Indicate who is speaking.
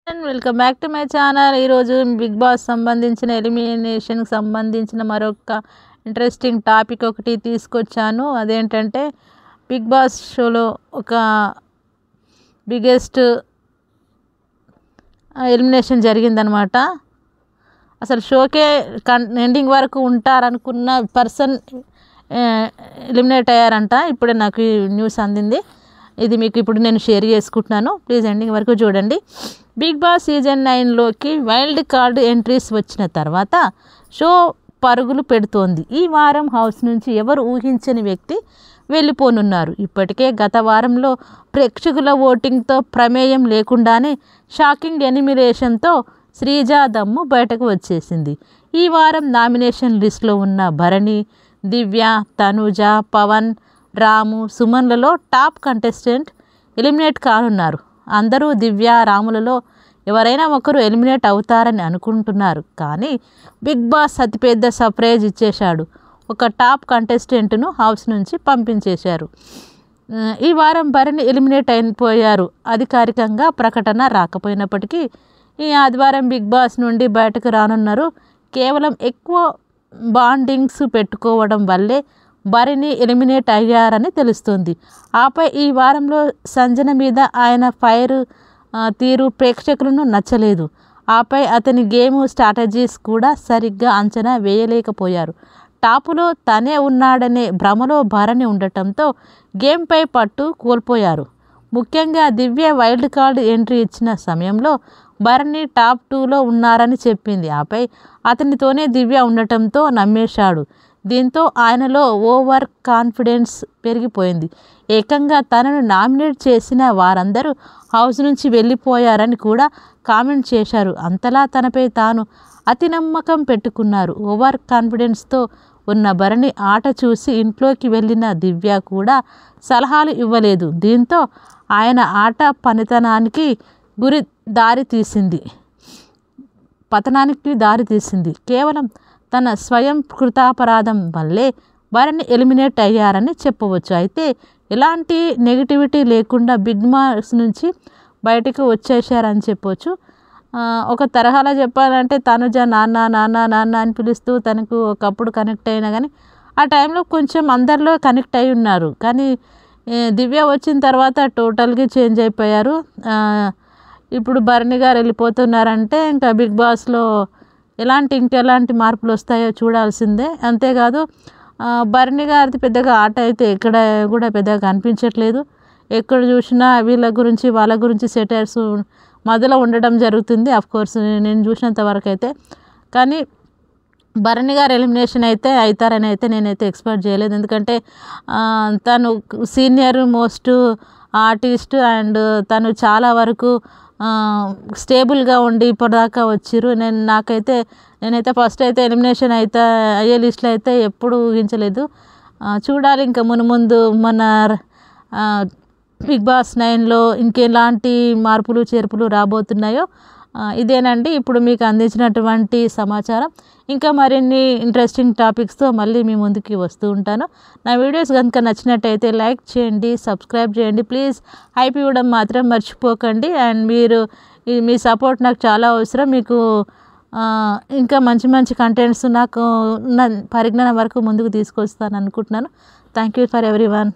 Speaker 1: Welcome back to my channel. ఈరోజు big boss సంబంధించిన ఎలిమినేషన్కి సంబంధించిన మరొక ఇంట్రెస్టింగ్ టాపిక్ ఒకటి తీసుకొచ్చాను. అదేంటంటే బిగ్ బాస్ షోలో ఒక బిగ్గెస్ట్ ఎలిమినేషన్ జరిగిందనమాట. అసలు షోకే ఎండింగ్ వరకు ఉంటారనుకున్న పర్సన్ ఎలిమినేట్ అయ్యారంట. ఇప్పుడే నాకు న్యూస్ అందింది. ఇది మీకు ఇప్పుడు నేను షేర్ చేసుకుంటున్నాను. ప్లీజ్ ఎండింగ్ వరకు చూడండి. బిగ్ బాస్ సీజన్ 9లోకి వైల్డ్ కార్డు ఎంట్రీస్ వచ్చిన తర్వాత షో పరుగులు పెడుతోంది. ఈ వారం హౌస్ నుంచి ఎవరు ఊహించని వ్యక్తి వెళ్ళిపోనున్నారు. ఇప్పటికే గత వారంలో ప్రేక్షకుల ఓటింగ్తో ప్రమేయం లేకుండానే షాకింగ్ ఎలిమినేషన్తో శ్రీజ దమ్ము బయటకు వచ్చేసింది. ఈ వారం నామినేషన్ లిస్టులో ఉన్న భరణి, దివ్య, తనుజ, పవన్, రాము, సుమన్లలో టాప్ కంటెస్టెంట్ ఎలిమినేట్ కానున్నారు. అందరూ దివ్య, రాములలో ఎవరైనా ఒకరు ఎలిమినేట్ అవుతారని అనుకుంటున్నారు. కానీ బిగ్ బాస్ అతిపెద్ద సర్ప్రైజ్ ఇచ్చేశాడు. ఒక టాప్ కంటెస్టెంట్ను హౌస్ నుంచి పంపించేశారు. ఈ వారం భరణి ఎలిమినేట్ అయిపోయారు. అధికారికంగా ప్రకటన రాకపోయినప్పటికీ ఈ ఆదివారం బిగ్ బాస్ నుండి బయటకు రానున్నారు. కేవలం ఎక్కువ బాండింగ్స్ పెట్టుకోవడం వల్లే భరణి ఎలిమినేట్ అయ్యారని తెలుస్తుంది. ఆపై ఈ వారంలో సంజన మీద ఆయన ఫైర్ తీరు ప్రేక్షకులను నచ్చలేదు. ఆపై అతని గేమ్ స్ట్రాటజీస్ కూడా సరిగ్గా అంచనా వేయలేకపోయారు. టాపులో తనే ఉన్నాడనే భ్రమలో భరణి ఉండటంతో గేమ్పై పట్టు కోల్పోయారు. ముఖ్యంగా దివ్య వైల్డ్ కార్డ్ ఎంట్రీ ఇచ్చిన సమయంలో భరణి టాప్ 2లో ఉన్నారని చెప్పింది. ఆపై అతనితోనే దివ్య ఉండటంతో నమ్మేశాడు. దీంతో ఆయనలో ఓవర్ కాన్ఫిడెన్స్ పెరిగిపోయింది. ఏకంగా తనను నామినేట్ చేసిన వారందరూ హౌస్ నుంచి వెళ్ళిపోయారని కూడా కామెంట్ చేశారు. అంతలా తనపై తాను అతి నమ్మకం పెట్టుకున్నారు. ఓవర్ కాన్ఫిడెన్స్తో ఉన్న భరణి ఆట చూసి ఇంట్లోకి వెళ్ళిన దివ్య కూడా సలహాలు ఇవ్వలేదు. దీంతో ఆయన ఆట పతనానికి దారి తీసింది. కేవలం తన స్వయం కృతాపరాధం వల్లే భరణి ఎలిమినేట్ అయ్యారని చెప్పవచ్చు. అయితే ఎలాంటి నెగిటివిటీ లేకుండా బిగ్ బాస్ నుంచి బయటకు వచ్చేసారని చెప్పవచ్చు. ఒక తరహాలో చెప్పాలంటే తనుజ నాన్న నాన్న నాన్న అని పిలుస్తూ తనకు ఒకప్పుడు కనెక్ట్ అయినా కానీ ఆ టైంలో కొంచెం అందరిలో కనెక్ట్ అయి ఉన్నారు. కానీ దివ్య వచ్చిన తర్వాత టోటల్గా చేంజ్ అయిపోయారు. ఇప్పుడు భరణి గారు వెళ్ళిపోతున్నారంటే ఇంకా బిగ్ బాస్లో ఇంకెలాంటి మార్పులు వస్తాయో చూడాల్సిందే. అంతేకాదు భరణి గారిది పెద్దగా ఆట అయితే ఎక్కడ కూడా పెద్దగా కనిపించట్లేదు. ఎక్కడ చూసినా వాళ్ళ గురించి సెటైర్స్ మధ్యలో ఉండడం జరుగుతుంది. అఫ్కోర్స్ నేను చూసినంత వరకు అయితే. కానీ భరణి గారు ఎలిమినేషన్ అయితే అవుతారని అయితే నేనైతే ఎక్స్పెక్ట్ చేయలేదు. ఎందుకంటే తను సీనియర్ మోస్ట్ ఆర్టిస్ట్ అండ్ తను చాలా వరకు స్టేబుల్గా ఉండి ఇప్పటిదాకా వచ్చిర్రు. నేనైతే ఫస్ట్ అయితే ఎలిమినేషన్ అయ్యే లిస్టులో అయితే ఎప్పుడు ఊహించలేదు. చూడాలి ఇంకా ముందు మన బిగ్ బాస్ 9లో ఇంకెలాంటి మార్పులు చేర్పులు రాబోతున్నాయో. ఇదేనండి ఇప్పుడు మీకు అందించినటువంటి సమాచారం. ఇంకా మరిన్ని ఇంట్రెస్టింగ్ టాపిక్స్తో మళ్ళీ మీ ముందుకి వస్తూ ఉంటాను. నా వీడియోస్ కనుక నచ్చినట్టయితే లైక్ చేయండి, సబ్స్క్రైబ్ చేయండి. ప్లీజ్ హైప్ ఇవ్వడం మాత్రం మర్చిపోకండి. అండ్ మీ సపోర్ట్ నాకు చాలా అవసరం. మీకు ఇంకా మంచి కంటెంట్స్ నాకు పరిజ్ఞానం వరకు ముందుకు తీసుకొస్తాను అనుకుంటున్నాను. Thank you for everyone.